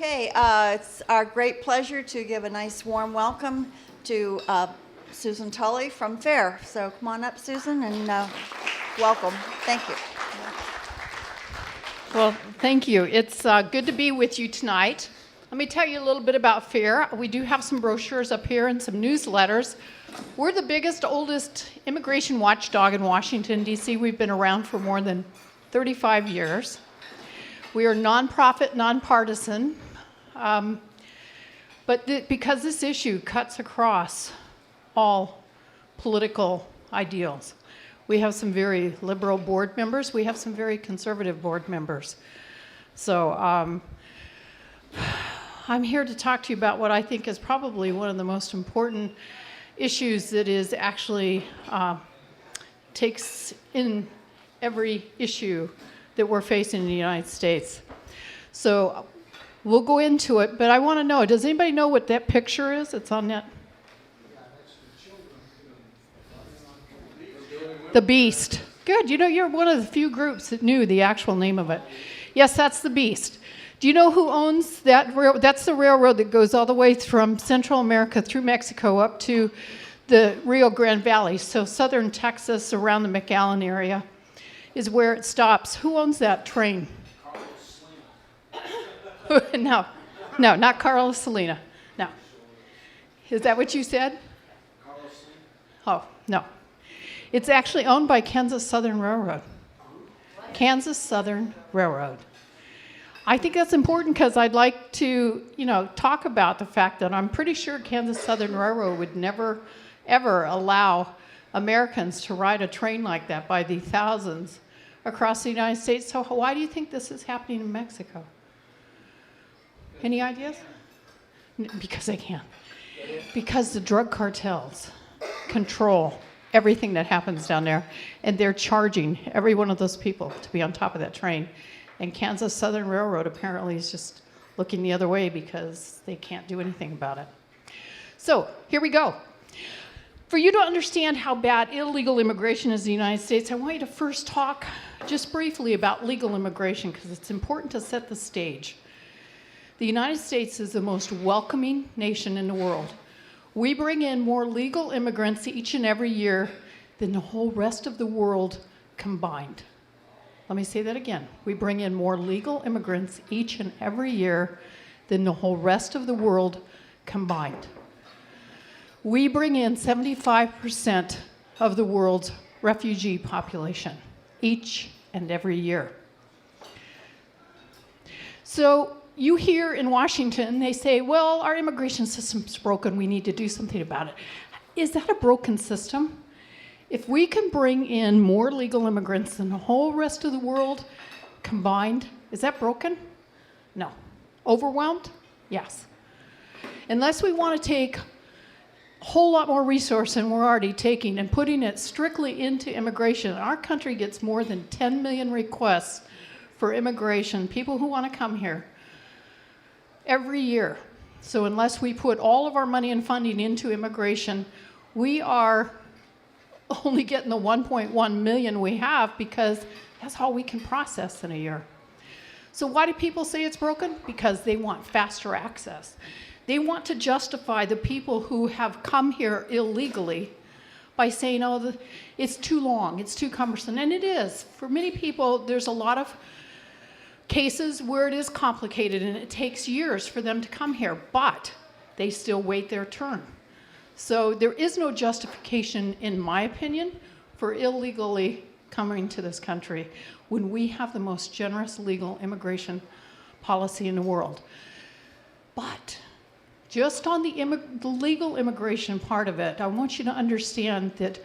Okay, it's our great pleasure to give a nice warm welcome to Susan Tully from FAIR. So come on up, Susan, and welcome. Thank you. Well, thank you. It's good to be with you tonight. Let me tell you a little bit about FAIR. We do have some brochures up here and some newsletters. We're the biggest, oldest immigration watchdog in Washington, D.C. We've been around for more than 35 years. We are nonprofit, nonpartisan, but because this issue cuts across all political ideals. We have some very liberal board members. We have some very conservative board members. So I'm here to talk to you about what I think is probably one of the most important issues that is actually takes in every issue that we're facing in the United States. So we'll go into it, but I want to know, does anybody know what that picture is? It's on that. The Beast. Good. You know, you're one of the few groups that knew the actual name of it. Yes, that's the Beast. Do you know who owns that? That's the railroad that goes all the way from Central America through Mexico up to the Rio Grande Valley. So southern Texas around the McAllen area is where it stops. Who owns that train? No, not Carlos Salina. No. Is that what you said? Oh, no. It's actually owned by Kansas Southern Railroad. Kansas Southern Railroad. I think that's important because I'd like to, talk about the fact that I'm pretty sure Kansas Southern Railroad would never, ever allow Americans to ride a train like that by the thousands across the United States. So why do you think this is happening in Mexico? Any ideas? Because they can. Because the drug cartels control everything that happens down there, and they're charging every one of those people to be on top of that train. And Kansas Southern Railroad apparently is just looking the other way because they can't do anything about it. So here we go. For you to understand how bad illegal immigration is in the United States, I want you to first talk just briefly about legal immigration because it's important to set the stage. The United States is the most welcoming nation in the world. We bring in more legal immigrants each and every year than the whole rest of the world combined. Let me say that again. We bring in more legal immigrants each and every year than the whole rest of the world combined. We bring in 75% of the world's refugee population each and every year. So you hear in Washington, they say, well, our immigration system's broken. We need to do something about it. Is that a broken system? If we can bring in more legal immigrants than the whole rest of the world combined, is that broken? No. Overwhelmed? Yes. Unless we want to take a whole lot more resource than we're already taking and putting it strictly into immigration. Our country gets more than 10 million requests for immigration, people who want to come here, every year. So unless we put all of our money and funding into immigration, we are only getting the 1.1 million we have because that's all we can process in a year. So why do people say it's broken? Because they want faster access. They want to justify the people who have come here illegally by saying, oh, it's too long, it's too cumbersome. And it is. For many people, there's a lot of cases where it is complicated and it takes years for them to come here, but they still wait their turn. So there is no justification, in my opinion, for illegally coming to this country when we have the most generous legal immigration policy in the world. But just on the legal immigration part of it, I want you to understand that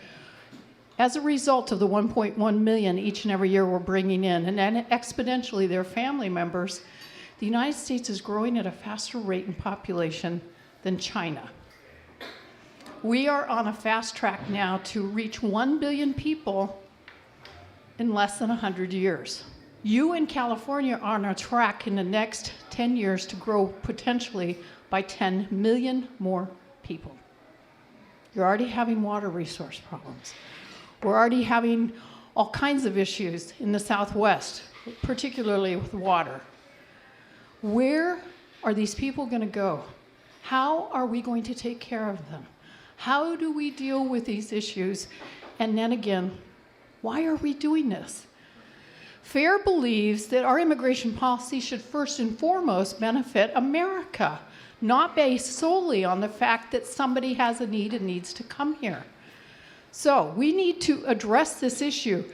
as a result of the 1.1 million each and every year we're bringing in, and then exponentially their family members, the United States is growing at a faster rate in population than China. We are on a fast track now to reach 1 billion people in less than 100 years. You in California are on a track in the next 10 years to grow potentially by 10 million more people. You're already having water resource problems. We're already having all kinds of issues in the Southwest, particularly with water. Where are these people going to go? How are we going to take care of them? How do we deal with these issues? And then again, why are we doing this? FAIR believes that our immigration policy should first and foremost benefit America, not based solely on the fact that somebody has a need and needs to come here. So we need to address this issue,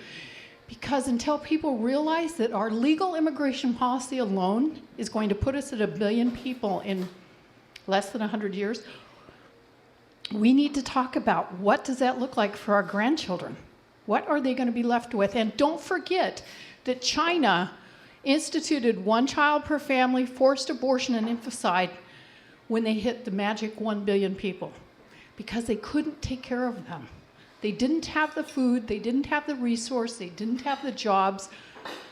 because until people realize that our legal immigration policy alone is going to put us at 1 billion people in less than 100 years, we need to talk about what does that look like for our grandchildren? What are they going to be left with? And don't forget that China instituted 1 child per family, forced abortion, and infanticide when they hit the magic 1 billion people, because they couldn't take care of them. They didn't have the food, they didn't have the resource, they didn't have the jobs.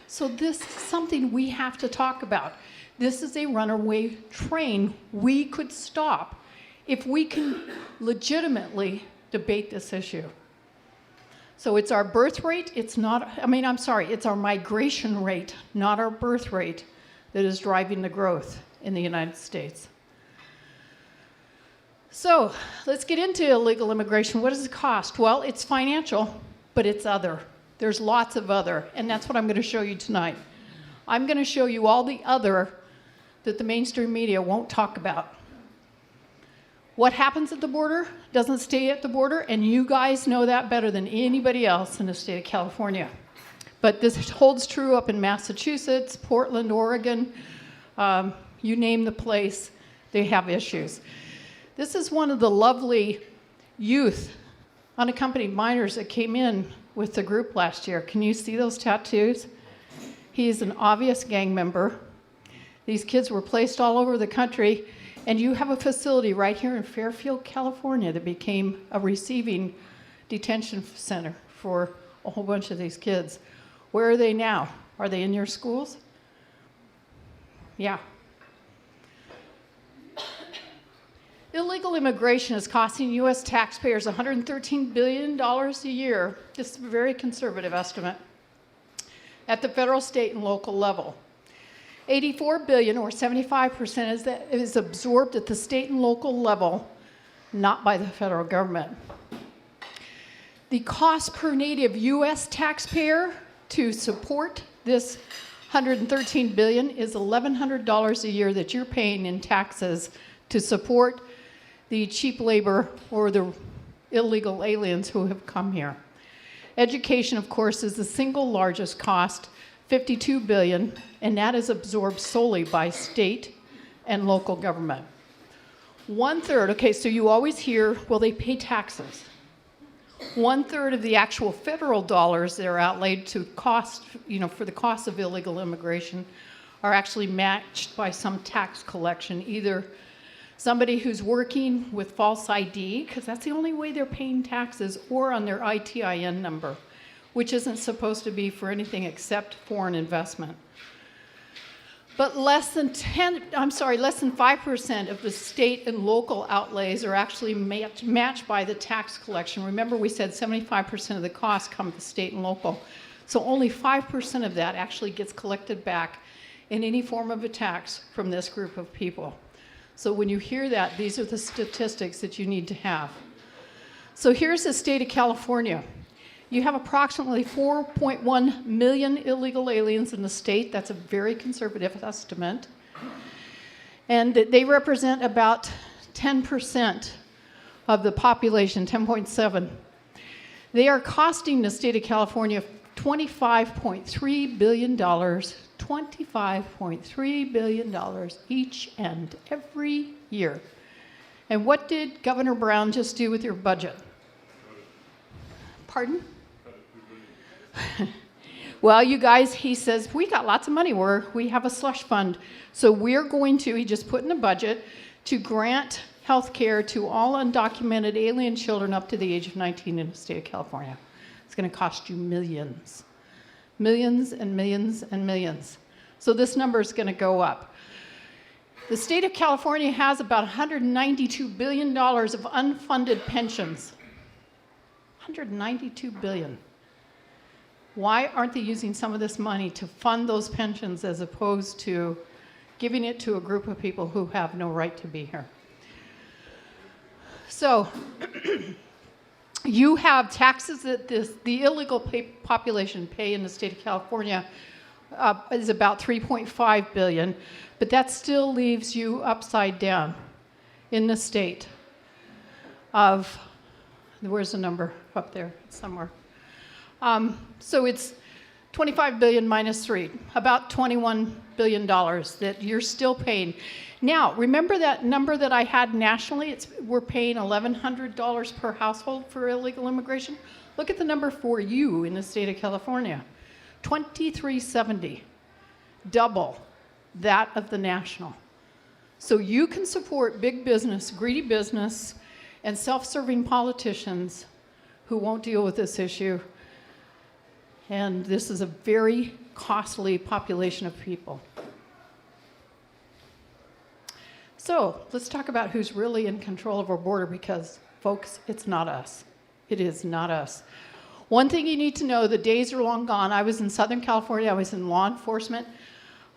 So this is something we have to talk about. This is a runaway train we could stop if we can legitimately debate this issue. So it's our birth rate, it's our migration rate, not our birth rate, that is driving the growth in the United States. So let's get into illegal immigration. What does it cost? Well, it's financial, but it's other. There's lots of other, and that's what I'm going to show you tonight. I'm going to show you all the other that the mainstream media won't talk about. What happens at the border doesn't stay at the border, and you guys know that better than anybody else in the state of California. But this holds true up in Massachusetts, Portland, Oregon, you name the place, they have issues. This is one of the lovely youth, unaccompanied minors that came in with the group last year. Can you see those tattoos? He's an obvious gang member. These kids were placed all over the country, and you have a facility right here in Fairfield, California that became a receiving detention center for a whole bunch of these kids. Where are they now? Are they in your schools? Yeah. Illegal immigration is costing U.S. taxpayers $113 billion a year. This is a very conservative estimate at the federal, state, and local level. $84 billion, or 75%, is absorbed at the state and local level, not by the federal government. The cost per native U.S. taxpayer to support this $113 billion is $1,100 a year that you're paying in taxes to support the cheap labor or the illegal aliens who have come here. Education, of course, is the single largest cost, $52 billion, and that is absorbed solely by state and local government. 1/3, okay, so you always hear, well, they pay taxes. 1/3 of the actual federal dollars that are outlaid to cost, for the cost of illegal immigration are actually matched by some tax collection, either somebody who's working with false ID, because that's the only way they're paying taxes, or on their ITIN number, which isn't supposed to be for anything except foreign investment. But less than 5% of the state and local outlays are actually matched by the tax collection. Remember, we said 75% of the costs come to state and local. So only 5% of that actually gets collected back in any form of a tax from this group of people. So when you hear that, these are the statistics that you need to have. So here's the state of California. You have approximately 4.1 million illegal aliens in the state. That's a very conservative estimate. And they represent about 10% of the population, 10.7. They are costing the state of California $25.3 billion, $25.3 billion each and every year. And what did Governor Brown just do with your budget? Pardon? Well, you guys, he says, we got lots of money. We have a slush fund. So we're going to, he just put in the budget, to grant health care to all undocumented alien children up to the age of 19 in the state of California. It's going to cost you millions. Millions and millions and millions. So this number is going to go up. The state of California has about $192 billion of unfunded pensions. $192 billion. Why aren't they using some of this money to fund those pensions as opposed to giving it to a group of people who have no right to be here. So you have taxes that the illegal population pay in the state of California is about $3.5 billion, but that still leaves you upside down in the state of, where's the number up there somewhere? So it's 25 billion minus 3, about $21 billion that you're still paying. Now, remember that number that I had nationally? We're paying $1,100 per household for illegal immigration. Look at the number for you in the state of California, $2,370, double that of the national. So you can support big business, greedy business, and self-serving politicians who won't deal with this issue. And this is a very costly population of people. So let's talk about who's really in control of our border, because, folks, it's not us. It is not us. One thing you need to know, the days are long gone. I was in Southern California. I was in law enforcement.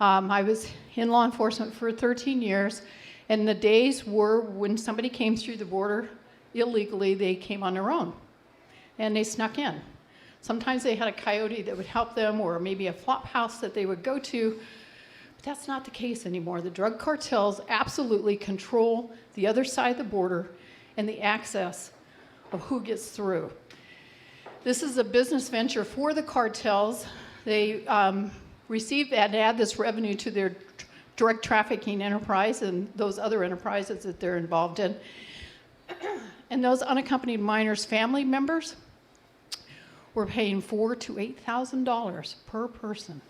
I was in law enforcement for 13 years. And the days were when somebody came through the border illegally, they came on their own. And they snuck in. Sometimes they had a coyote that would help them, or maybe a flop house that they would go to. But that's not the case anymore. The drug cartels absolutely control the other side of the border and the access of who gets through. This is a business venture for the cartels. They receive and add this revenue to their drug trafficking enterprise and those other enterprises that they're involved in. And those unaccompanied minors' family members, we're paying $4,000 to $8,000 per person.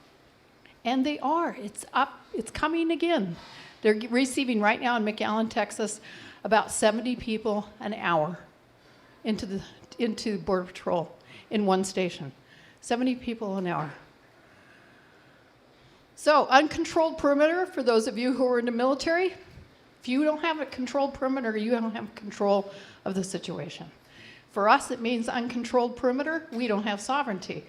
And they are. It's up. It's coming again. They're receiving right now in McAllen, Texas, about 70 people an hour into Border Patrol in one station. 70 people an hour. So uncontrolled perimeter, for those of you who are in the military, if you don't have a controlled perimeter, you don't have control of the situation. For us, it means uncontrolled perimeter. We don't have sovereignty.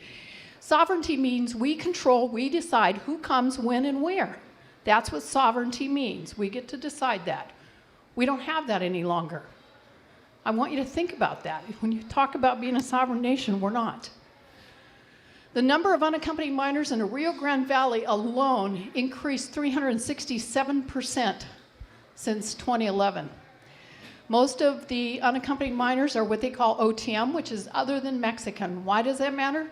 Sovereignty means we control, we decide who comes, when, and where. That's what sovereignty means. We get to decide that. We don't have that any longer. I want you to think about that. When you talk about being a sovereign nation, we're not. The number of unaccompanied minors in the Rio Grande Valley alone increased 367% since 2011. Most of the unaccompanied minors are what they call OTM, which is other than Mexican. Why does that matter?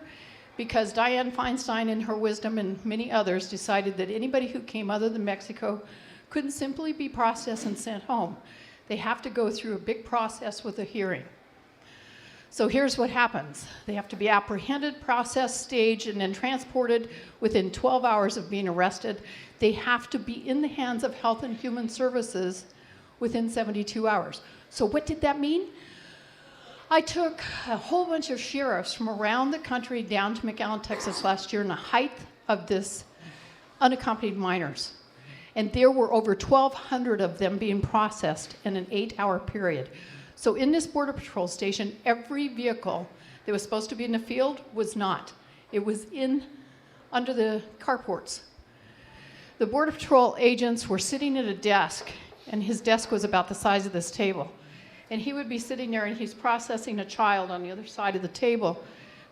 Because Dianne Feinstein, in her wisdom, and many others, decided that anybody who came other than Mexico couldn't simply be processed and sent home. They have to go through a big process with a hearing. So here's what happens. They have to be apprehended, processed, staged, and then transported within 12 hours of being arrested. They have to be in the hands of Health and Human Services within 72 hours. So what did that mean? I took a whole bunch of sheriffs from around the country down to McAllen, Texas last year in the height of this unaccompanied minors. And there were over 1,200 of them being processed in an 8-hour period. So in this Border Patrol station, every vehicle that was supposed to be in the field was not. It was under the carports. The Border Patrol agents were sitting at a desk, and his desk was about the size of this table. And he would be sitting there and he's processing a child on the other side of the table.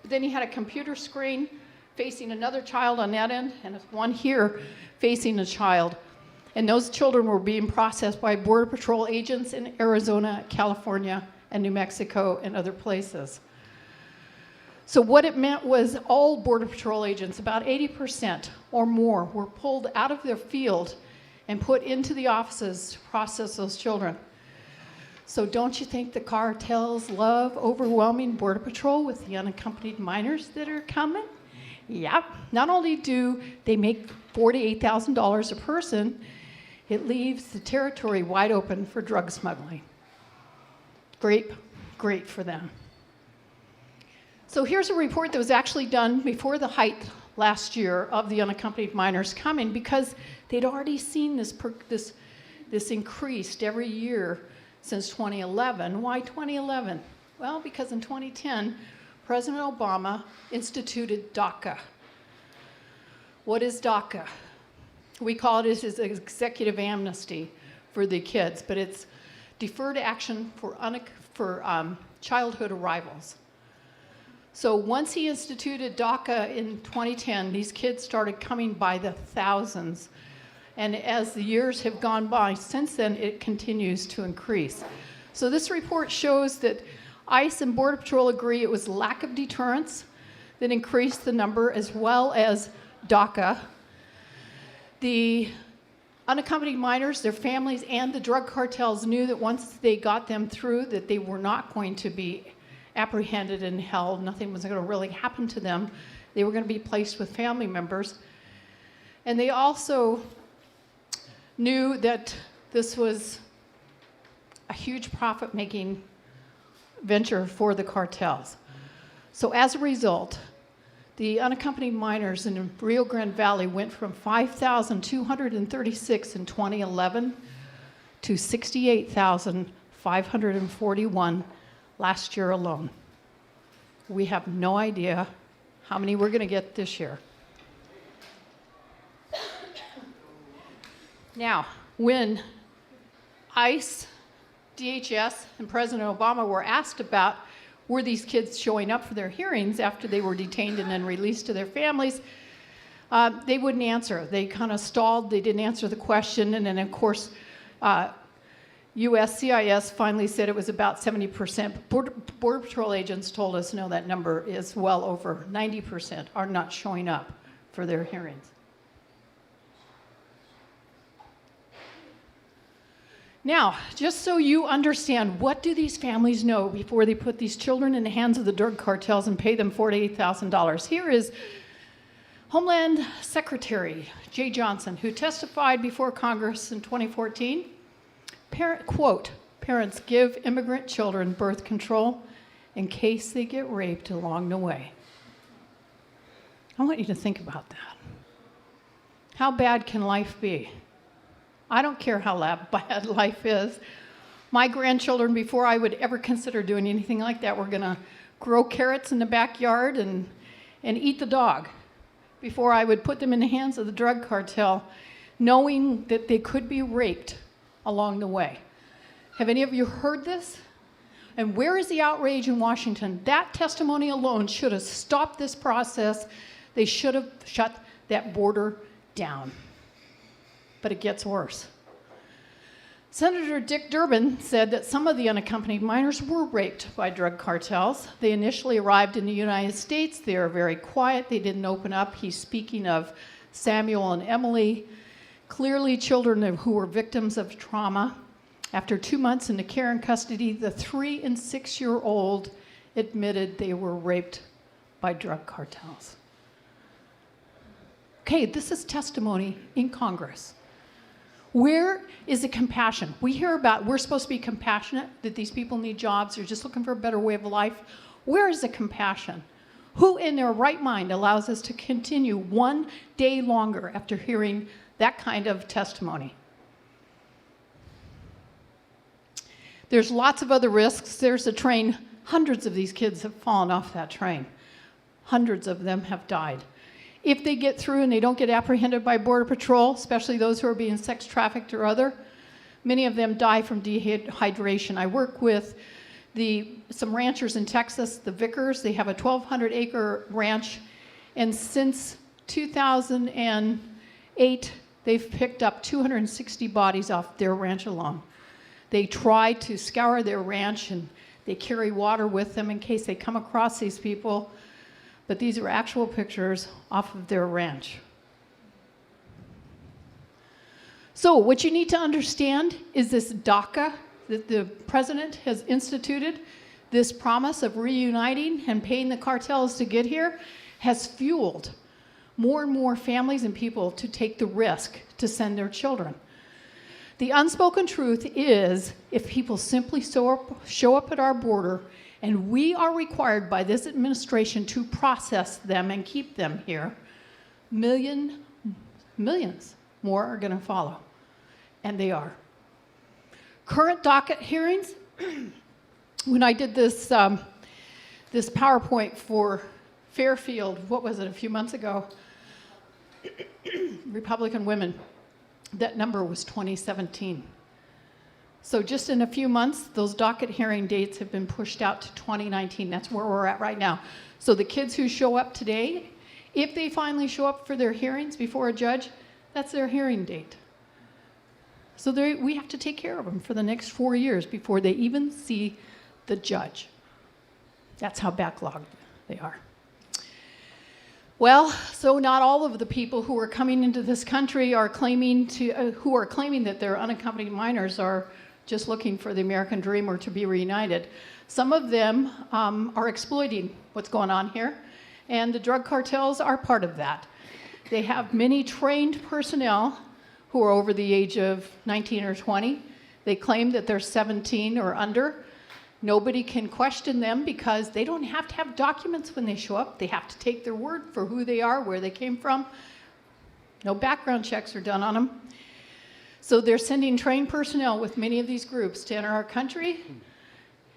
But then he had a computer screen facing another child on that end and one here facing a child. And those children were being processed by Border Patrol agents in Arizona, California, and New Mexico, and other places. So what it meant was all Border Patrol agents, about 80% or more, were pulled out of their field and put into the offices to process those children. So don't you think the cartels love overwhelming Border Patrol with the unaccompanied minors that are coming? Yep. Not only do they make $48,000 a person, it leaves the territory wide open for drug smuggling. Great for them. So here's a report that was actually done before the height last year of the unaccompanied minors coming, because they'd already seen this increased every year since 2011. Why 2011? Well, because in 2010, President Obama instituted DACA. What is DACA? We call it as executive amnesty for the kids, but it's deferred action for childhood arrivals. So once he instituted DACA in 2010, these kids started coming by the thousands. And as the years have gone by since then, it continues to increase. So this report shows that ICE and Border Patrol agree it was lack of deterrence that increased the number, as well as DACA. The unaccompanied minors, their families, and the drug cartels knew that once they got them through, that they were not going to be apprehended and held. Nothing was going to really happen to them. They were going to be placed with family members. And they also knew that this was a huge profit-making venture for the cartels. So as a result, the unaccompanied minors in Rio Grande Valley went from 5,236 in 2011 to 68,541 last year alone. We have no idea how many we're going to get this year. Now, when ICE, DHS, and President Obama were asked about were these kids showing up for their hearings after they were detained and then released to their families, they wouldn't answer. They kind of stalled. They didn't answer the question. And then, of course, USCIS finally said it was about 70%. Border Patrol agents told us, no, that number is well over 90% are not showing up for their hearings. Now, just so you understand, what do these families know before they put these children in the hands of the drug cartels and pay them $48,000? Here is Homeland Secretary Jay Johnson, who testified before Congress in 2014. Quote, parents give immigrant children birth control in case they get raped along the way. I want you to think about that. How bad can life be? I don't care how bad life is. My grandchildren, before I would ever consider doing anything like that, were going to grow carrots in the backyard and eat the dog before I would put them in the hands of the drug cartel, knowing that they could be raped along the way. Have any of you heard this? And where is the outrage in Washington? That testimony alone should have stopped this process. They should have shut that border down. But it gets worse. Senator Dick Durbin said that some of the unaccompanied minors were raped by drug cartels. They initially arrived in the United States. They were very quiet. They didn't open up. He's speaking of Samuel and Emily, clearly children who were victims of trauma. After 2 months in the care and custody, the 3- and 6-year-old admitted they were raped by drug cartels. Okay, this is testimony in Congress. Where is the compassion? We hear about we're supposed to be compassionate, that these people need jobs, they're just looking for a better way of life. Where is the compassion? Who in their right mind allows us to continue 1 day longer after hearing that kind of testimony? There's lots of other risks. There's a train. Hundreds of these kids have fallen off that train. Hundreds of them have died. If they get through and they don't get apprehended by Border Patrol, especially those who are being sex trafficked or other, many of them die from dehydration. I work with some ranchers in Texas, the Vickers. They have a 1,200-acre ranch, and since 2008, they've picked up 260 bodies off their ranch alone. They try to scour their ranch, and they carry water with them in case they come across these people. But these are actual pictures off of their ranch. So what you need to understand is this DACA that the president has instituted, this promise of reuniting and paying the cartels to get here, has fueled more and more families and people to take the risk to send their children. The unspoken truth is, if people simply show up at our border, and we are required by this administration to process them and keep them here, millions more are going to follow. And they are. Current docket hearings, when I did this PowerPoint for Fairfield, what was it, a few months ago, Republican women That number was 2017. So just in a few months, those docket hearing dates have been pushed out to 2019. That's where we're at right now. So the kids who show up today, if they finally show up for their hearings before a judge, that's their hearing date. So we have to take care of them for the next 4 years before they even see the judge. That's how backlogged they are. Well, so not all of the people who are coming into this country are claiming that they're unaccompanied minors are just looking for the American dream or to be reunited. Some of them are exploiting what's going on here, and the drug cartels are part of that. They have many trained personnel who are over the age of 19 or 20. They claim that they're 17 or under. Nobody can question them because they don't have to have documents when they show up. They have to take their word for who they are, where they came from. No background checks are done on them. So they're sending trained personnel with many of these groups to enter our country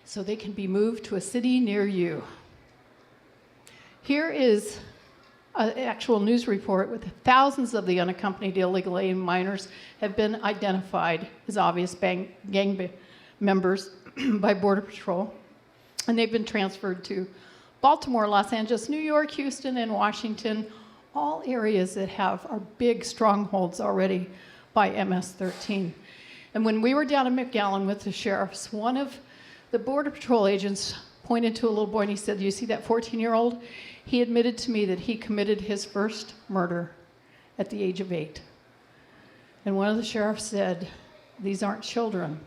so they can be moved to a city near you. Here is an actual news report with thousands of the unaccompanied illegal alien minors have been identified as obvious gang members by Border Patrol, and they've been transferred to Baltimore, Los Angeles, New York, Houston, and Washington, all areas that are big strongholds already by MS-13. And when we were down in McAllen with the sheriffs, one of the Border Patrol agents pointed to a little boy and he said, "You see that 14-year-old? He admitted to me that he committed his first murder at the age of 8. And one of the sheriffs said, "These aren't children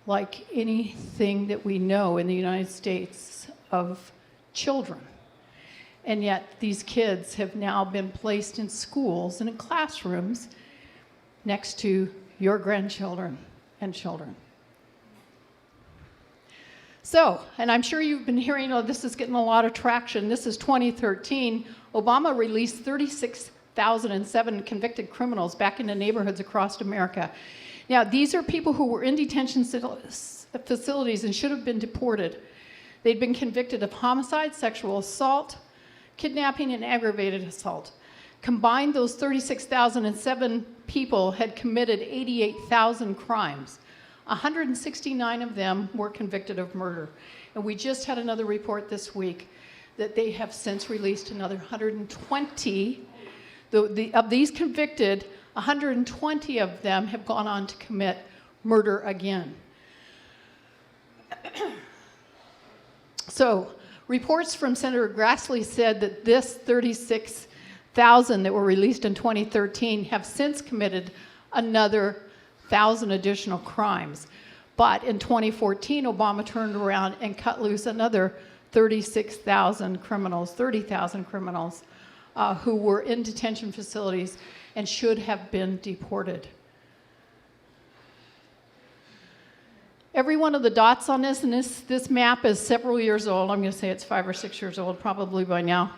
like anything that we know in the United States of children. And yet these kids have now been placed in schools and in classrooms next to your grandchildren and children." So, and I'm sure you've been hearing, oh, this is getting a lot of traction. This is 2013. Obama released 36,007 convicted criminals back into neighborhoods across America. Now, these are people who were in detention facilities and should have been deported. They'd been convicted of homicide, sexual assault, kidnapping, and aggravated assault. Combined, those 36,007 people had committed 88,000 crimes. 169 of them were convicted of murder. And we just had another report this week that they have since released another 120. Of these convicted, 120 of them have gone on to commit murder again. So, reports from Senator Grassley said that this 36,000 that were released in 2013 have since committed another 1,000 additional crimes. But in 2014, Obama turned around and cut loose another 30,000 criminals who were in detention facilities and should have been deported. Every one of the dots on this, and this map is several years old, I'm going to say it's 5 or 6 years old probably by now,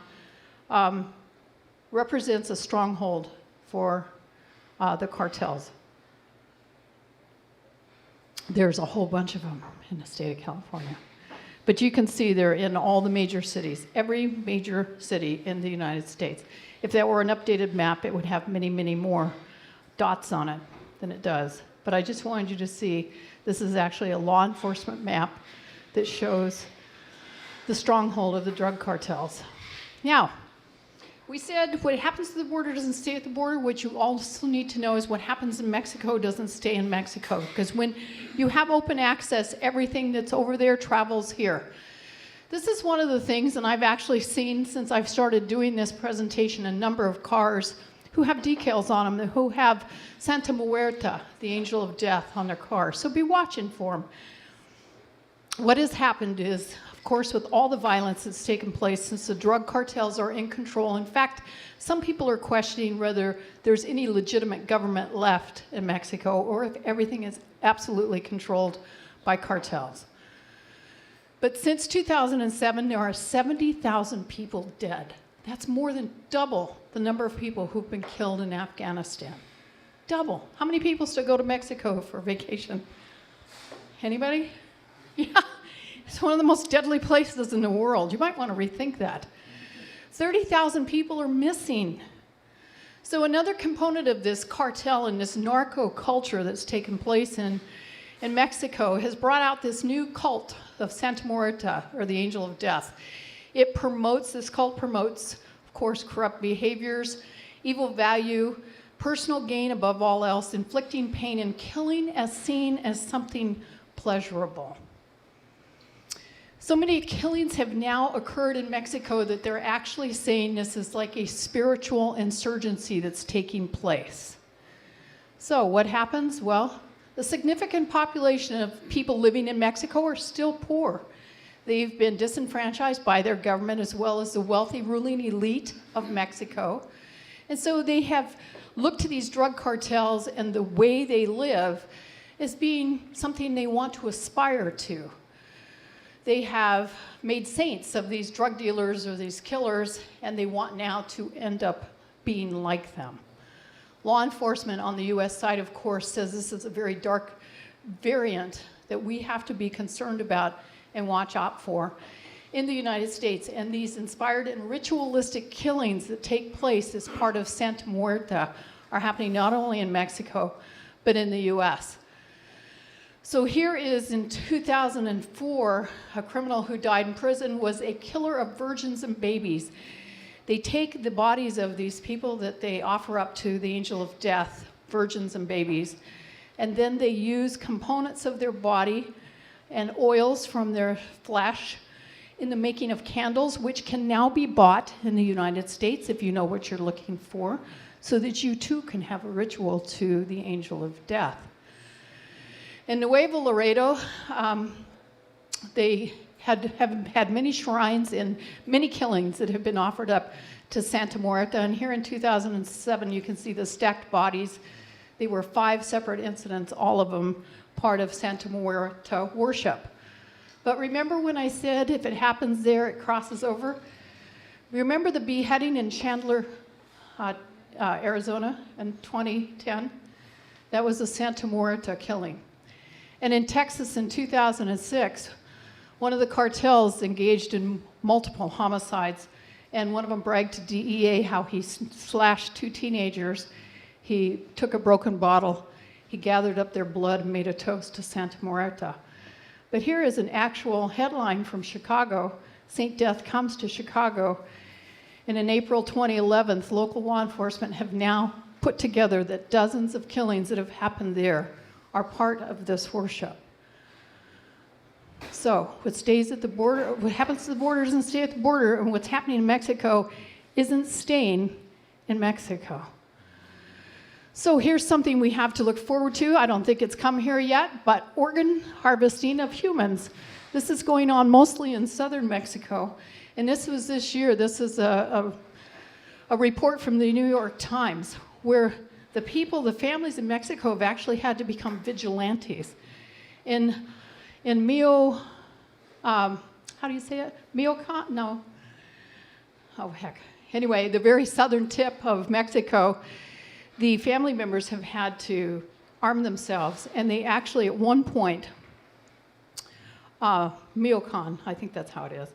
represents a stronghold for the cartels. There's a whole bunch of them in the state of California. But you can see they're in all the major cities, every major city in the United States. If that were an updated map, it would have many, many more dots on it than it does. But I just wanted you to see this is actually a law enforcement map that shows the stronghold of the drug cartels. Now, we said what happens to the border doesn't stay at the border. What you also need to know is what happens in Mexico doesn't stay in Mexico. Because when you have open access, everything that's over there travels here. This is one of the things, and I've actually seen since I've started doing this presentation, a number of cars who have decals on them, who have Santa Muerta, the angel of death, on their car. So be watching for them. What has happened is, of course, with all the violence that's taken place since the drug cartels are in control. In fact, some people are questioning whether there's any legitimate government left in Mexico or if everything is absolutely controlled by cartels. But since 2007, there are 70,000 people dead. That's more than double the number of people who've been killed in Afghanistan. Double. How many people still go to Mexico for vacation? Anybody? Yeah. It's one of the most deadly places in the world. You might want to rethink that. 30,000 people are missing. So another component of this cartel and this narco-culture that's taken place in Mexico has brought out this new cult of Santa Muerta, or the Angel of Death. This cult promotes, of course, corrupt behaviors, evil value, personal gain above all else, inflicting pain and killing as seen as something pleasurable. So many killings have now occurred in Mexico that they're actually saying this is like a spiritual insurgency that's taking place. So what happens? Well, the significant population of people living in Mexico are still poor. They've been disenfranchised by their government as well as the wealthy ruling elite of Mexico. And so they have looked to these drug cartels and the way they live as being something they want to aspire to. They have made saints of these drug dealers or these killers, and they want now to end up being like them. Law enforcement on the US side, of course, says this is a very dark variant that we have to be concerned about and watch out for in the United States. And these inspired and ritualistic killings that take place as part of Santa Muerta are happening not only in Mexico, but in the US. So here is in 2004, a criminal who died in prison was a killer of virgins and babies. They take the bodies of these people that they offer up to the angel of death, virgins and babies, and then they use components of their body and oils from their flesh in the making of candles, which can now be bought in the United States if you know what you're looking for, so that you too can have a ritual to the angel of death. In Nuevo Laredo, they have had many shrines and many killings that have been offered up to Santa Muerta. And here in 2007, you can see the stacked bodies. They were 5 separate incidents, all of them part of Santa Muerta worship. But remember when I said if it happens there, it crosses over? Remember the beheading in Chandler, Arizona in 2010? That was a Santa Muerta killing. And in Texas in 2006, one of the cartels engaged in multiple homicides, and one of them bragged to DEA how he slashed 2 teenagers. He took a broken bottle, he gathered up their blood and made a toast to Santa Muerta. But here is an actual headline from Chicago. Saint Death comes to Chicago. And in April 2011, local law enforcement have now put together that dozens of killings that have happened there are part of this worship. So what stays at the border, what happens to the border doesn't stay at the border, and what's happening in Mexico isn't staying in Mexico. So here's something we have to look forward to. I don't think it's come here yet, but organ harvesting of humans. This is going on mostly in southern Mexico, and this was this year. This is a report from the New York Times where the people, the families in Mexico have actually had to become vigilantes. In Mio, how do you say it? Miocon? No. Oh, heck. Anyway, the very southern tip of Mexico, the family members have had to arm themselves, and they actually, at one point, Miocon, I think that's how it is,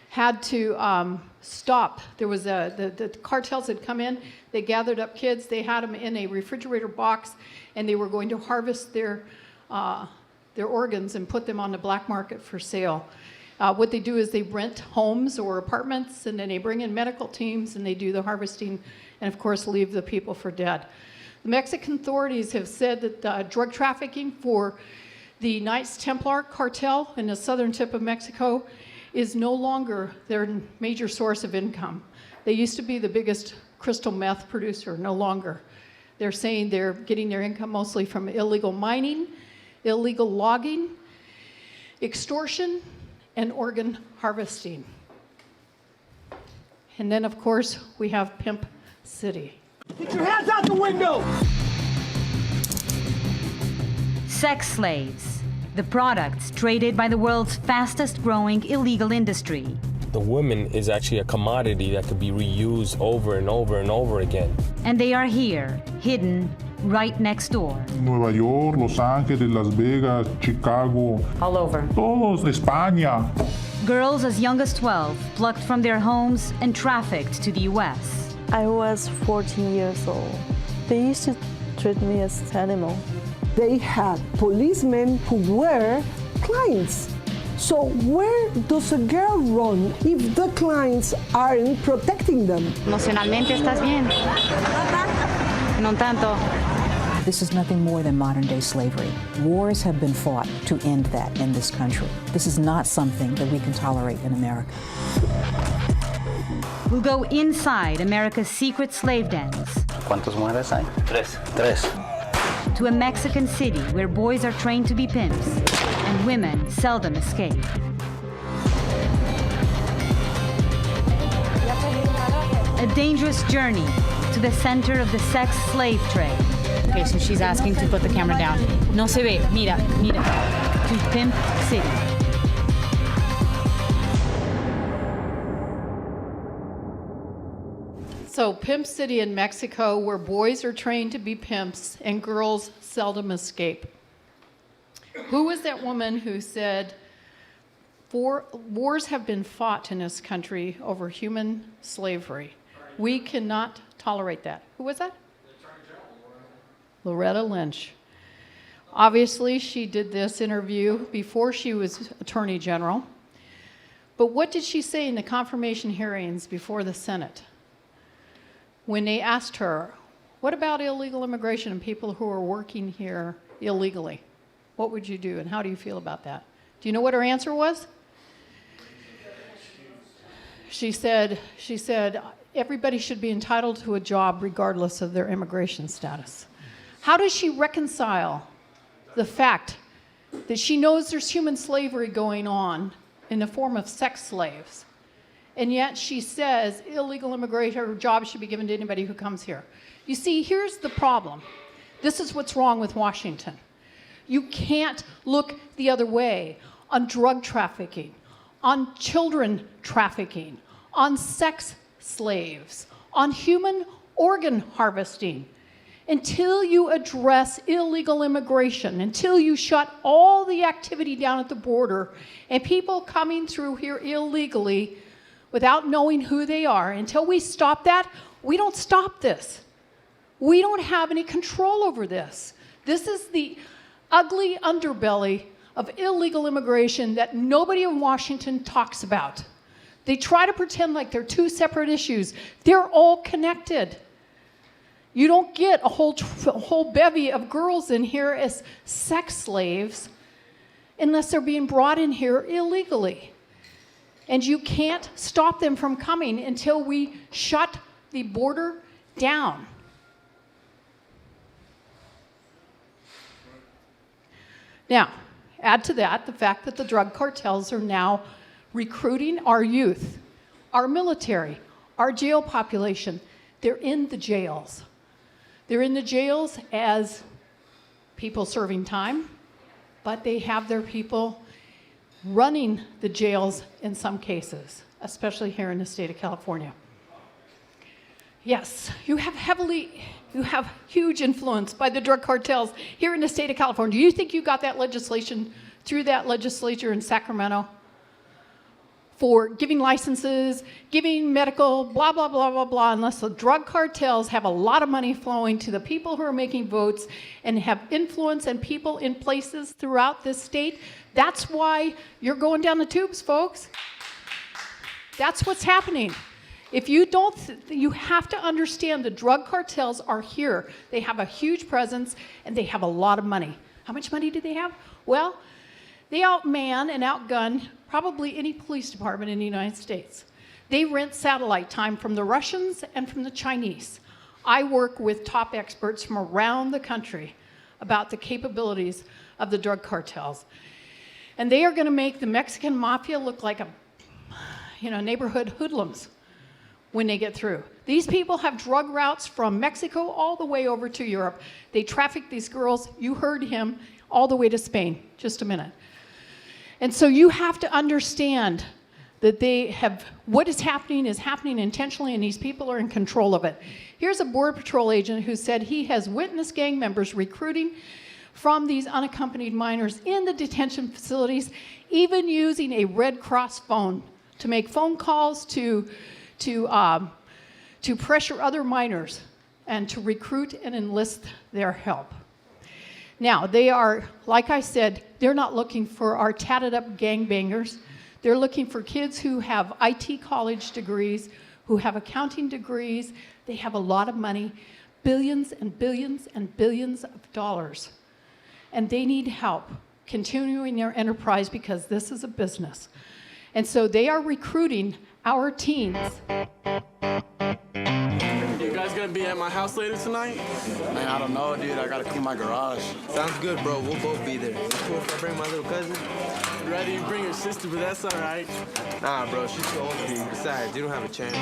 had to stop. There was the cartels had come in, they gathered up kids, they had them in a refrigerator box, and they were going to harvest their organs and put them on the black market for sale. What they do is they rent homes or apartments, and then they bring in medical teams, and they do the harvesting, and of course leave the people for dead. The Mexican authorities have said that drug trafficking for the Knights Templar cartel in the southern tip of Mexico is no longer their major source of income. They used to be the biggest crystal meth producer, no longer. They're saying they're getting their income mostly from illegal mining, illegal logging, extortion, and organ harvesting. And then, of course, we have Pimp City. Get your hands out the window! Sex slaves, the products traded by the world's fastest growing illegal industry. The woman is actually a commodity that could be reused over and over and over again. And they are here, hidden right next door. Nueva York, Los Ángeles, Las Vegas, Chicago. All over. Todos, España. Girls as young as 12 plucked from their homes and trafficked to the US. I was 14 years old. They used to treat me as an animal. They had policemen who were clients. So where does a girl run if the clients aren't protecting them? Emocionalmente estás bien. No tanto. This is nothing more than modern-day slavery. Wars have been fought to end that in this country. This is not something that we can tolerate in America. We'll go inside America's secret slave dens. ¿Cuántos mujeres hay? Tres. To a Mexican city where boys are trained to be pimps and women seldom escape. A dangerous journey to the center of the sex slave trade. Okay, so she's asking to put the camera down. No se ve, mira. To Pimp City. So Pimp City in Mexico, where boys are trained to be pimps and girls seldom escape. Who was that woman who said, wars have been fought in this country over human slavery. We cannot tolerate that. Who was that? Loretta Lynch. Obviously, she did this interview before she was Attorney General. But what did she say in the confirmation hearings before the Senate? When they asked her, what about illegal immigration and people who are working here illegally? What would you do and how do you feel about that? Do you know what her answer was? She said, everybody should be entitled to a job regardless of their immigration status. How does she reconcile the fact that she knows there's human slavery going on in the form of sex slaves, and yet she says illegal immigration or jobs should be given to anybody who comes here? You see, here's the problem. This is what's wrong with Washington. You can't look the other way on drug trafficking, on children trafficking, on sex slaves, on human organ harvesting, until you address illegal immigration, until you shut all the activity down at the border and people coming through here illegally without knowing who they are. Until we stop that, we don't stop this. We don't have any control over this. This is the ugly underbelly of illegal immigration that nobody in Washington talks about. They try to pretend like they're two separate issues. They're all connected. You don't get a whole bevy of girls in here as sex slaves unless they're being brought in here illegally. And you can't stop them from coming until we shut the border down. Now, add to that the fact that the drug cartels are now recruiting our youth, our military, our jail population. They're in the jails. They're in the jails as people serving time, but they have their people running the jails in some cases, especially here in the state of California. Yes, you have huge influence by the drug cartels here in the state of California. Do you think you got that legislation through that legislature in Sacramento for giving licenses, giving medical, blah, blah, blah, blah, blah, unless the drug cartels have a lot of money flowing to the people who are making votes and have influence and people in places throughout this state? That's why you're going down the tubes, folks. That's what's happening. If you don't, you have to understand the drug cartels are here. They have a huge presence and they have a lot of money. How much money do they have? Well, they outman and outgun probably any police department in the United States. They rent satellite time from the Russians and from the Chinese. I work with top experts from around the country about the capabilities of the drug cartels. And they are going to make the Mexican mafia look like neighborhood hoodlums when they get through. These people have drug routes from Mexico all the way over to Europe. They traffic these girls, you heard him, all the way to Spain. Just a minute. And so you have to understand that what is happening intentionally, and these people are in control of it. Here's a Border Patrol agent who said he has witnessed gang members recruiting from these unaccompanied minors in the detention facilities, even using a Red Cross phone to make phone calls to to pressure other minors and to recruit and enlist their help. Now, they are, like I said, they're not looking for our tatted up gangbangers. They're looking for kids who have IT college degrees, who have accounting degrees. They have a lot of money, billions and billions and billions of dollars. And they need help continuing their enterprise because this is a business. And so they are recruiting our teens. You guys gonna be at my house later tonight? Man, I don't know, dude. I gotta clean my garage. Sounds good, bro. We'll both be there. It's cool if I bring my little cousin. I'd rather you bring your sister, but that's all right. Nah, bro, she's too old to be. Besides, you don't have a chance.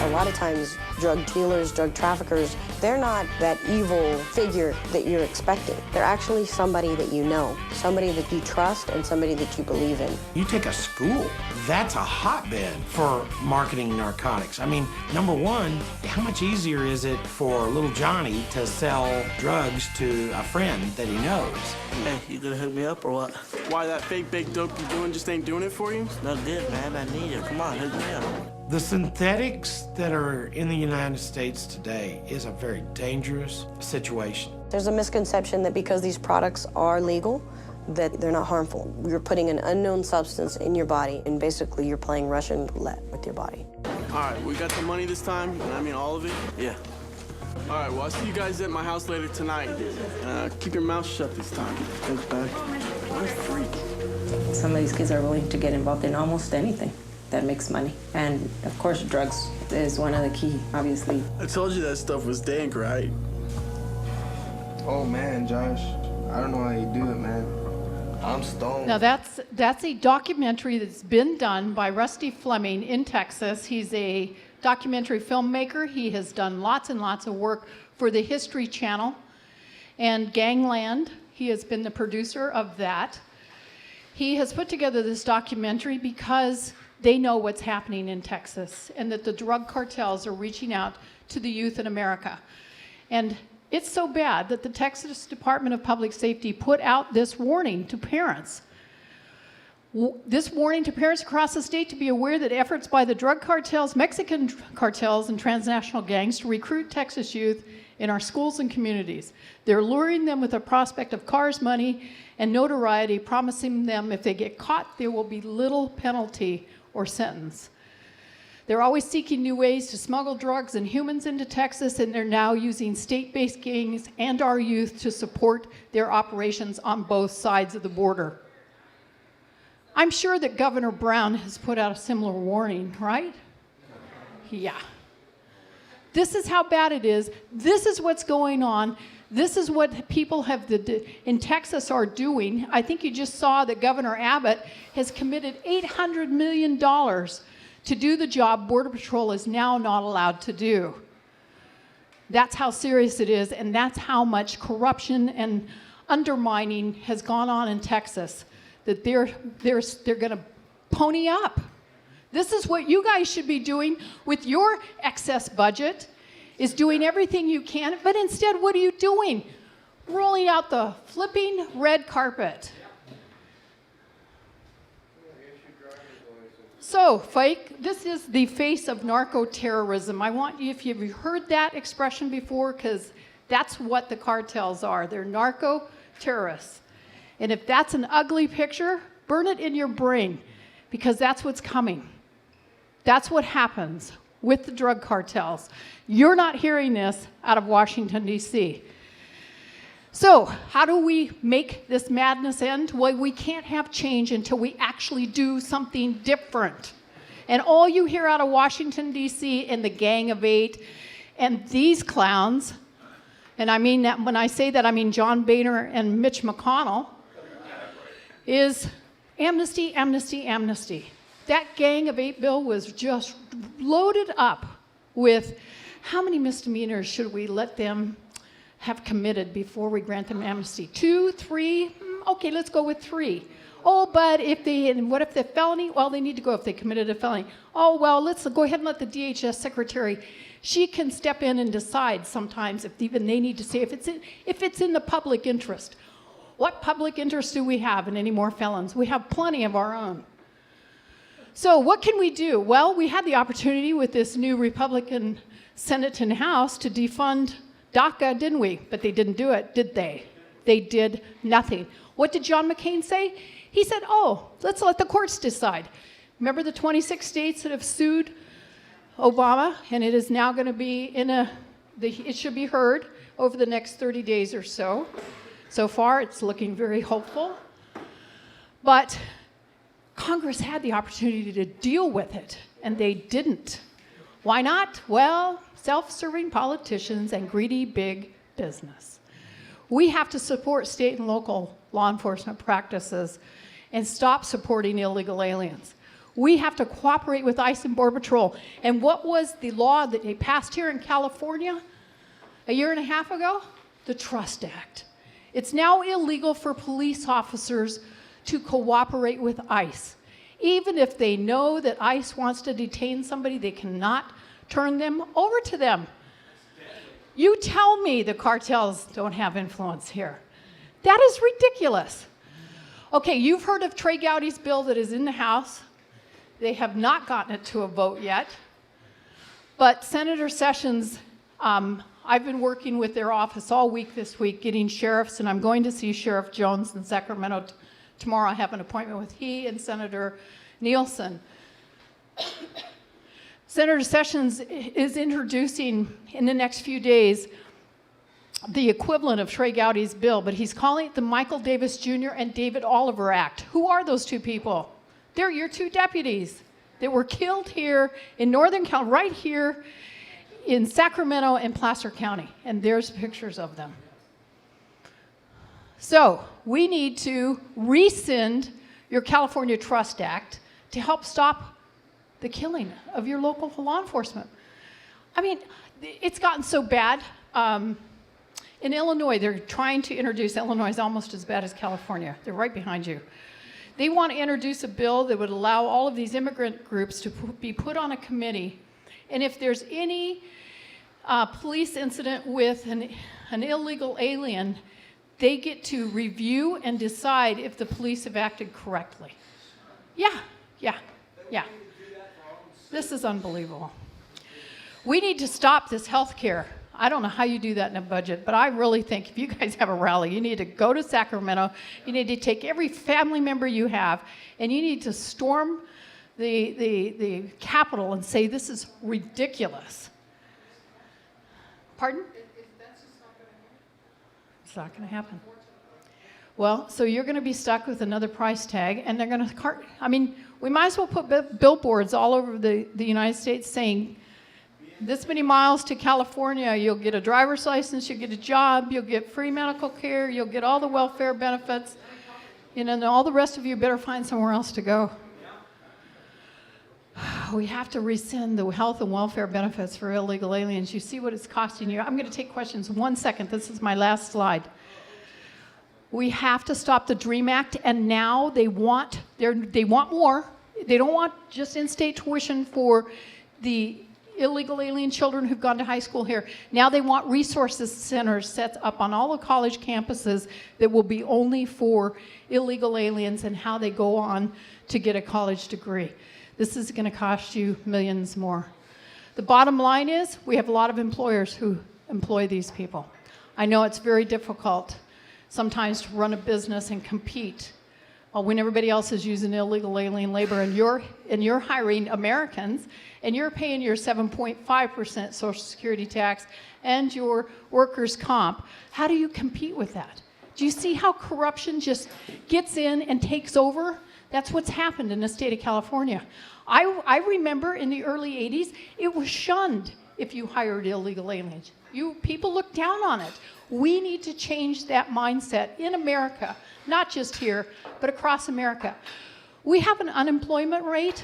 A lot of times, drug dealers, drug traffickers, they're not that evil figure that you're expecting. They're actually somebody that you know, somebody that you trust, and somebody that you believe in. You take a school, that's a hotbed for marketing narcotics. I mean, number one, how much easier is it for little Johnny to sell drugs to a friend that he knows? Hey, you gonna hook me up or what? Why, that fake baked dope you're doing just ain't doing it for you? It's not good, man. I need it. Come on, hook me up. The synthetics that are in the United States today is a very dangerous situation. There's a misconception that because these products are legal, that they're not harmful. You're putting an unknown substance in your body, and basically you're playing Russian roulette with your body. All right, we got the money this time, and I mean all of it? Yeah. All right, well, I'll see you guys at my house later tonight. Keep your mouth shut this time. Thanks, back. What a freak. Some of these kids are willing to get involved in almost anything that makes money. And of course, drugs is one of the key, obviously. I told you that stuff was dank, right? Oh, man, Josh. I don't know how you do it, man. I'm stoned. Now that's a documentary that's been done by Rusty Fleming in Texas. He's a documentary filmmaker. He has done lots and lots of work for the History Channel and Gangland. He has been the producer of that. He has put together this documentary because they know what's happening in Texas and that the drug cartels are reaching out to the youth in America. And it's so bad that the Texas Department of Public Safety put out this warning to parents. This warning to parents across the state to be aware that efforts by the drug cartels, Mexican cartels, and transnational gangs to recruit Texas youth in our schools and communities. They're luring them with the prospect of cars, money, and notoriety, promising them if they get caught, there will be little penalty or sentence. They're always seeking new ways to smuggle drugs and humans into Texas, and they're now using state-based gangs and our youth to support their operations on both sides of the border. I'm sure that Governor Brown has put out a similar warning, right? Yeah. This is how bad it is. This is what's going on. This is what people in Texas are doing. I think you just saw that Governor Abbott has committed $800 million to do the job Border Patrol is now not allowed to do. That's how serious it is, and that's how much corruption and undermining has gone on in Texas, that they're going to pony up. This is what you guys should be doing with your excess budget, is doing everything you can, but instead, what are you doing? Rolling out the flipping red carpet. So, Fake, this is the face of narco-terrorism. I want you, if you've heard that expression before, because that's what the cartels are. They're narco-terrorists. And if that's an ugly picture, burn it in your brain, because that's what's coming. That's what happens with the drug cartels. You're not hearing this out of Washington, D.C. So, how do we make this madness end? Well, we can't have change until we actually do something different. And all you hear out of Washington, D.C. and the Gang of Eight and these clowns, and I mean that when I say that, I mean John Boehner and Mitch McConnell, is amnesty, amnesty, amnesty. That Gang of Eight bill was just loaded up with how many misdemeanors should we let them have committed before we grant them amnesty? 2, 3? Okay, let's go with 3. Oh, but what if they're felony? Well, they need to go if they committed a felony. Oh, well, let's go ahead and let the DHS secretary, she can step in and decide sometimes if even they need to say if it's in the public interest. What public interest do we have in any more felons? We have plenty of our own. So what can we do? Well, we had the opportunity with this new Republican Senate and House to defund DACA, didn't we? But they didn't do it, did they? They did nothing. What did John McCain say? He said, oh, let's let the courts decide. Remember the 26 states that have sued Obama, and it is now going to be it should be heard over the next 30 days or so. So far, it's looking very hopeful. But Congress had the opportunity to deal with it, and they didn't. Why not? Well, self-serving politicians and greedy big business. We have to support state and local law enforcement practices and stop supporting illegal aliens. We have to cooperate with ICE and Border Patrol. And what was the law that they passed here in California a year and a half ago? The Trust Act. It's now illegal for police officers to cooperate with ICE. Even if they know that ICE wants to detain somebody, they cannot turn them over to them. You tell me the cartels don't have influence here. That is ridiculous. Okay, you've heard of Trey Gowdy's bill that is in the House. They have not gotten it to a vote yet. But Senator Sessions, I've been working with their office all week this week, getting sheriffs, and I'm going to see Sheriff Jones in Sacramento tomorrow. I have an appointment with he and Senator Nielsen. Senator Sessions is introducing in the next few days the equivalent of Trey Gowdy's bill, but he's calling it the Michael Davis Jr. and David Oliver Act. Who are those two people? They're your two deputies that were killed here in Northern Cal, right here in Sacramento and Placer County, and there's pictures of them. So we need to rescind your California Trust Act to help stop the killing of your local law enforcement. I mean, it's gotten so bad. In Illinois, they're trying to introduce, Illinois is almost as bad as California. They're right behind you. They want to introduce a bill that would allow all of these immigrant groups to be put on a committee. And if there's any police incident with an illegal alien, they get to review and decide if the police have acted correctly. Yeah. This is unbelievable. We need to stop this health care. I don't know how you do that in a budget, but I really think if you guys have a rally, you need to go to Sacramento, you need to take every family member you have, and you need to storm the Capitol and say, this is ridiculous. Pardon? It's not going to happen. Well, so you're going to be stuck with another price tag, and they're going to, we might as well put billboards all over the United States saying, this many miles to California, you'll get a driver's license, you'll get a job, you'll get free medical care, you'll get all the welfare benefits, and all the rest of you better find somewhere else to go. We have to rescind the health and welfare benefits for illegal aliens. You see what it's costing you. I'm going to take questions 1 second. This is my last slide. We have to stop the DREAM Act, and now they want more. They don't want just in-state tuition for the illegal alien children who've gone to high school here. Now they want resources centers set up on all the college campuses that will be only for illegal aliens and how they go on to get a college degree. This is going to cost you millions more. The bottom line is we have a lot of employers who employ these people. I know it's very difficult sometimes to run a business and compete when everybody else is using illegal alien labor, and you're hiring Americans, and you're paying your 7.5% Social Security tax and your workers' comp. How do you compete with that? Do you see how corruption just gets in and takes over? That's what's happened in the state of California. I remember in the early 80s, it was shunned if you hired illegal aliens. People looked down on it. We need to change that mindset in America, not just here, but across America. We have an unemployment rate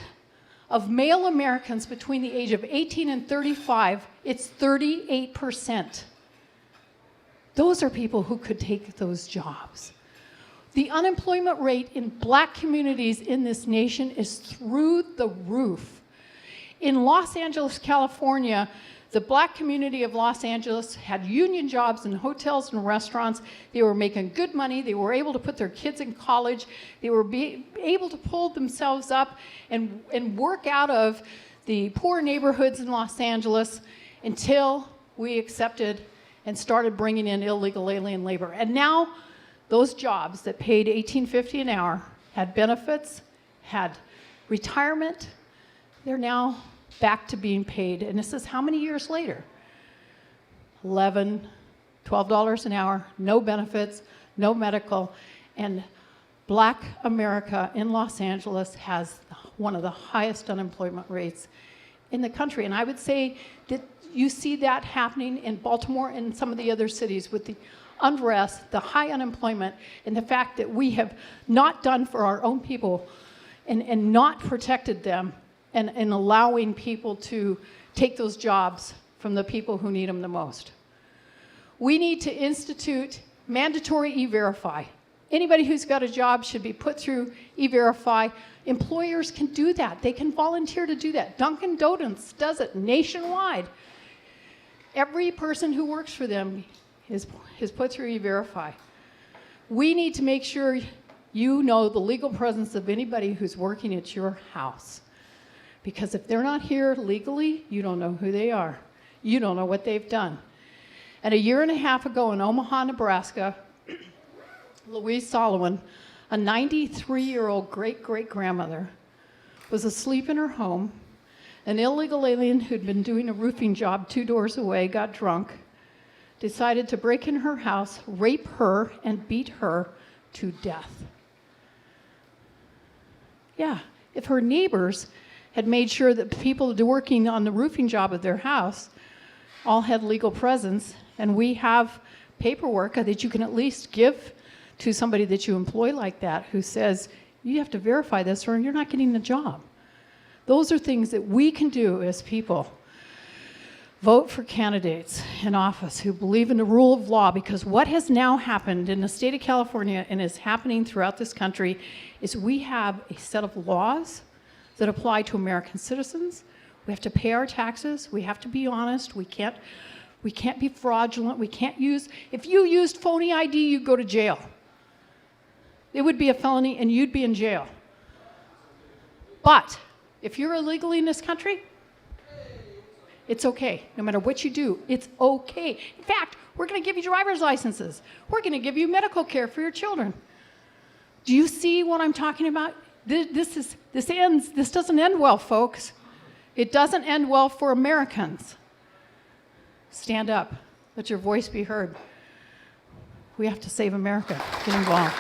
of male Americans between the age of 18 and 35, it's 38%. Those are people who could take those jobs. The unemployment rate in black communities in this nation is through the roof. In Los Angeles, California, The black community of Los Angeles had union jobs in hotels and restaurants. They were making good money. They were able to put their kids in college. They were able to pull themselves up and work out of the poor neighborhoods in Los Angeles until we accepted and started bringing in illegal alien labor. And now those jobs that paid $18.50 an hour, had benefits, had retirement, they're now back to being paid. And this is how many years later? $11, $12 an hour, no benefits, no medical. And black America in Los Angeles has one of the highest unemployment rates in the country. And I would say that you see that happening in Baltimore and some of the other cities with the unrest, the high unemployment, and the fact that we have not done for our own people and not protected them and allowing people to take those jobs from the people who need them the most. We need to institute mandatory E-Verify. Anybody who's got a job should be put through E-Verify. Employers can do that. They can volunteer to do that. Dunkin' Donuts does it nationwide. Every person who works for them is put through E-Verify. We need to make sure you know the legal presence of anybody who's working at your house. Because if they're not here legally, you don't know who they are. You don't know what they've done. And a year and a half ago in Omaha, Nebraska, Louise Solomon, a 93-year-old great-great-grandmother, was asleep in her home. An illegal alien who'd been doing a roofing job 2 doors away got drunk, decided to break in her house, rape her, and beat her to death. Yeah, if her neighbors had made sure that people working on the roofing job of their house all had legal presence, and we have paperwork that you can at least give to somebody that you employ like that who says, you have to verify this or you're not getting the job. Those are things that we can do as people. Vote for candidates in office who believe in the rule of law, because what has now happened in the state of California and is happening throughout this country is we have a set of laws that apply to American citizens. We have to pay our taxes. We have to be honest. We can't be fraudulent. We can't use, if you used phony ID, you'd go to jail. It would be a felony and you'd be in jail. But if you're illegally in this country, it's okay. No matter what you do, it's okay. In fact, we're going to give you driver's licenses. We're going to give you medical care for your children. Do you see what I'm talking about? This doesn't end well, folks. It doesn't end well for Americans. Stand up. Let your voice be heard. We have to save America. Get involved.